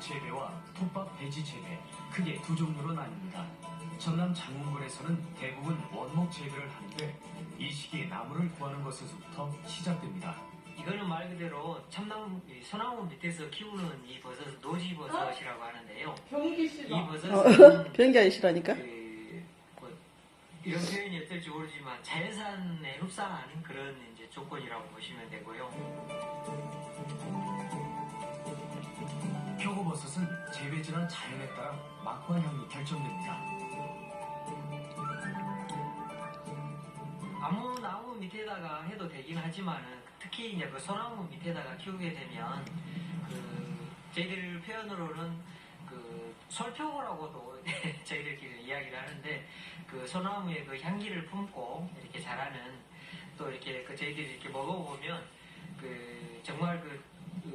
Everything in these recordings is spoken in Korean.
재배와 톱밥 배지 재배, 크게 두 종류로 나뉩니다. 전남 장흥군에서는 대부분 원목 재배를 하는데 이 시기에 나무를 구하는 것에서부터 시작됩니다. 이거는 말 그대로 참나무, 소나무 밑에서 키우는 이 버섯, 노지버섯이라고 하는데요. 변기 싫어. 이 버섯은 변기하기 싫어하니까? 이런 표현이 어떨지 모르지만 자연산에 흡사한 그런 이제 조건이라고 보시면 되고요. 표고버섯은 재배지나 자연에 따라 맛과 향이 결정됩니다. 아무 나무 밑에다가 해도 되긴 하지만은 특히 이제 그 소나무 밑에다가 키우게 되면 저희들 표현으로는 솔표고라고도 저희들끼리 이야기를 하는데 그 소나무의 그 향기를 품고 이렇게 자라는 또 이렇게 저희들이 이렇게 먹어보면 정말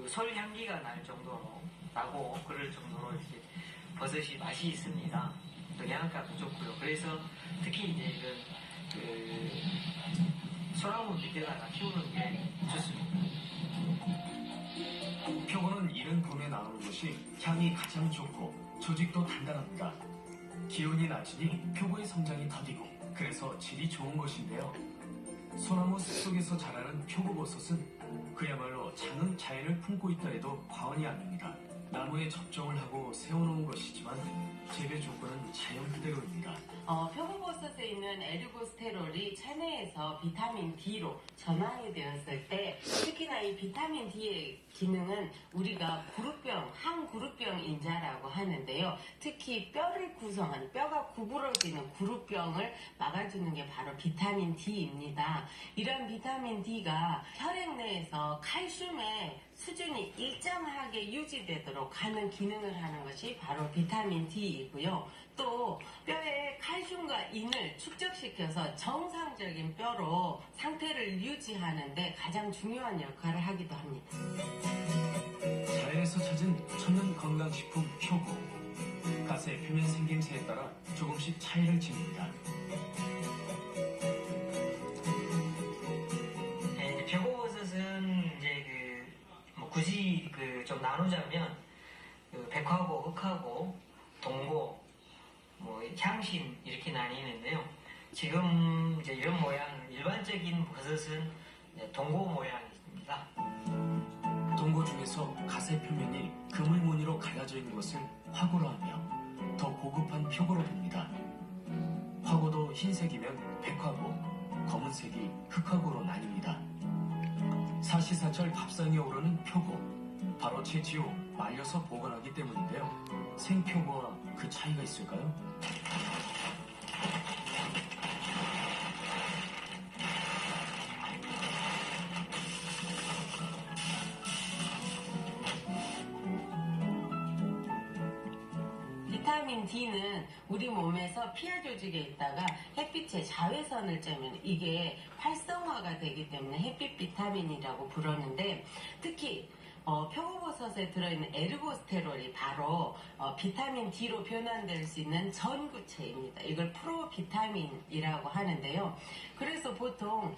솔 향기가 날 정도로 나고 그럴 정도로 이렇게 버섯이 맛이 있습니다. 또 영양가도 좋고요. 그래서 특히 이제 이런 소나무 밑에다가 키우는 게 좋습니다. 표고는 이른 봄에 나오는 것이 향이 가장 좋고 조직도 단단합니다. 기온이 낮으니 표고의 성장이 더디고 그래서 질이 좋은 것인데요. 소나무 숲속에서 자라는 표고버섯은 그야말로 장은 자연을 품고 있다 해도 과언이 아닙니다. 나무에 접종을 하고 세워놓은 것이지만 재배 조건은 자연 그대로입니다. 표고버섯에 있는 에르고스테롤이 체내에서 비타민 D로 전환이 되었을 때 특히나 이 비타민 D의 기능은 우리가 항구루병 인자라고 하는데요. 특히 뼈를 구성하는 뼈가 구부러지는 구루병을 막아주는 게 바로 비타민 D입니다. 이런 비타민 D가 혈액 내에서 칼슘의 수준이 일정하게 유지되도록 하는 기능을 하는 것이 바로 비타민 D이고요. 또 뼈에 칼슘과 인을 축적시켜서 정상적인 뼈로 상태를 유지하는 데 가장 중요한 역할을 하기도 합니다. 자연에서 찾은 천연 건강식품 표고. 가스의 표면 생김새에 따라 조금씩 차이를 지닙니다. 표고버섯은 이제 굳이 좀 나누자면 백화고, 흑화고, 동고, 향신 이렇게 나뉘는데요. 지금 이제 이런 모양, 일반적인 버섯은 동고 모양입니다. 동고 중에서 가세 표면이 그물 무늬로 갈라져 있는 것을 화고로 하며 더 고급한 표고로 봅니다. 화고도 흰색이면 백화고, 검은색이 흑화고로 나뉩니다. 사시사철 밥상에 오르는 표고, 바로 채취 후 말려서 보관하기 때문인데요. 생표고와 그 차이가 있을까요? 비타민 D는 우리 몸에서 피하 조직에 있다가 햇빛에 자외선을 쬐면 이게 활성화가 되기 때문에 햇빛 비타민이라고 부르는데 특히 표고버섯에 들어있는 에르고스테롤이 바로 비타민 D로 변환될 수 있는 전구체입니다. 이걸 프로비타민이라고 하는데요. 그래서 보통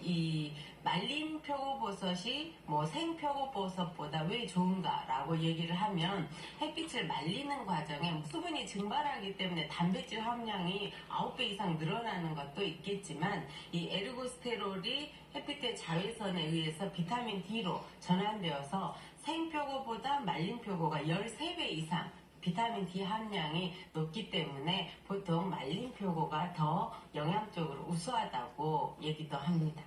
이 말린 표고버섯이 생표고버섯보다 왜 좋은가라고 얘기를 하면 햇빛을 말리는 과정에 수분이 증발하기 때문에 단백질 함량이 9배 이상 늘어나는 것도 있겠지만 이 에르고스테롤이 햇빛의 자외선에 의해서 비타민 D로 전환되어서 생표고보다 말린 표고가 13배 이상 비타민 D 함량이 높기 때문에 보통 말린 표고가 더 영양적으로 우수하다고 얘기도 합니다.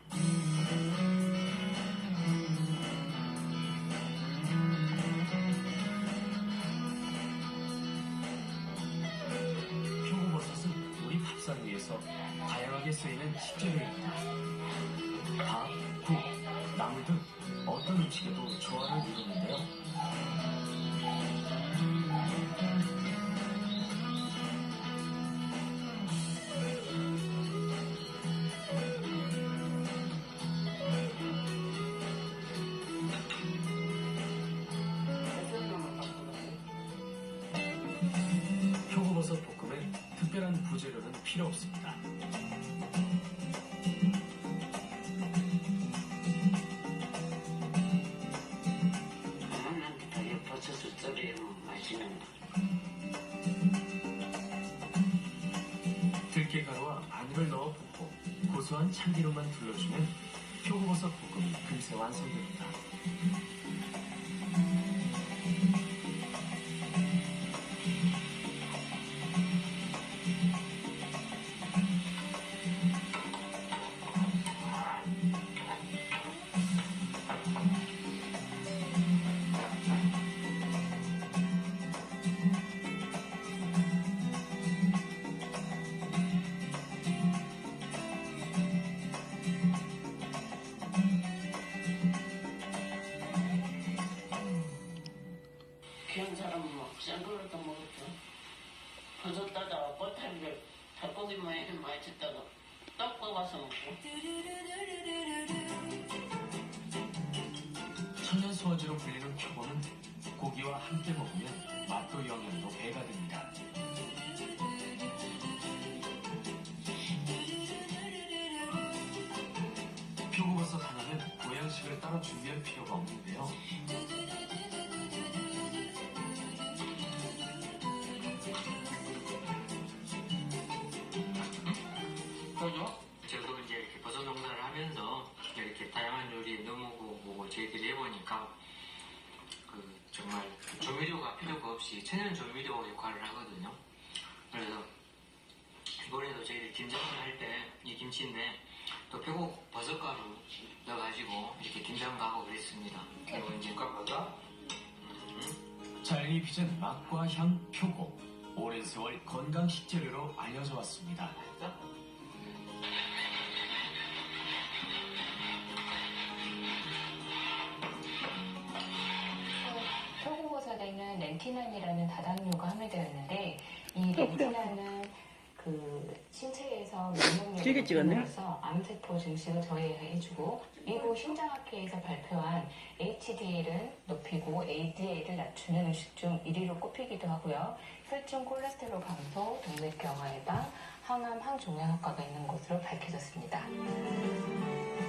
표고버섯은 우리 밥상 위에서 다양하게 쓰이는 식재료입니다. 밥, 국, 나물 등 어떤 음식에도 조화를 이루는데요. 표고버섯 볶음에 특별한 부재료는 필요 없습니다. 버섯을 요리에 맛있는 거. 들깨가루와 마늘을 넣어 볶고 고소한 참기름만 둘러주면 표고버섯 볶음이 금세 완성됩니다. 귀한 사람은 막 생걸로도 먹었죠. 버섯 따다가 꼬타리를 닭고기 모양에 많이 쳤다가 떡 뽑아서 먹고. 천연 소화제로 불리는 표고는 고기와 함께 먹으면 맛도 영양도 배가 됩니다. 표고버섯 하나는 보양식을 따로 준비할 필요가 없는데요. 저도 이제 이렇게 버섯 농사를 하면서 이렇게 다양한 요리에 넣어보고 저희들이 해보니까 정말 조미료가 필요가 없이 천연 조미료 역할을 하거든요. 그래서 이번에도 저희들 김장을 할 때 이 김치인데 또 표고 버섯가루 넣어가지고 이렇게 김장도 하고 그랬습니다. 그리고 이제 버섯 잘 빚은 맛과 향 표고 오랜 세월 건강 식재료로 알려져 왔습니다. 표고버섯에는 렌티난이라는 다당류가 함유되어 있는데 이 렌티난은 신체에서 면역력을 높여서 암세포 증식을 저해해주고 미국 심장학회에서 발표한 HDL은 높이고 ADL을 낮추는 음식 중 1위로 꼽히기도 하고요. 혈중 콜레스테롤 감소, 동맥경화 예방, 항암, 항종양 효과가 있는 것으로 밝혀졌습니다.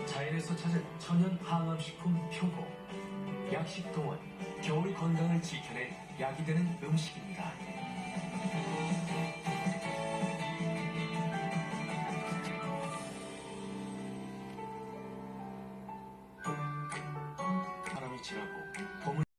자연에서 찾은 천연 항암식품 표고 약식 동원 겨울 건강을 지켜낸 약이 되는 음식입니다.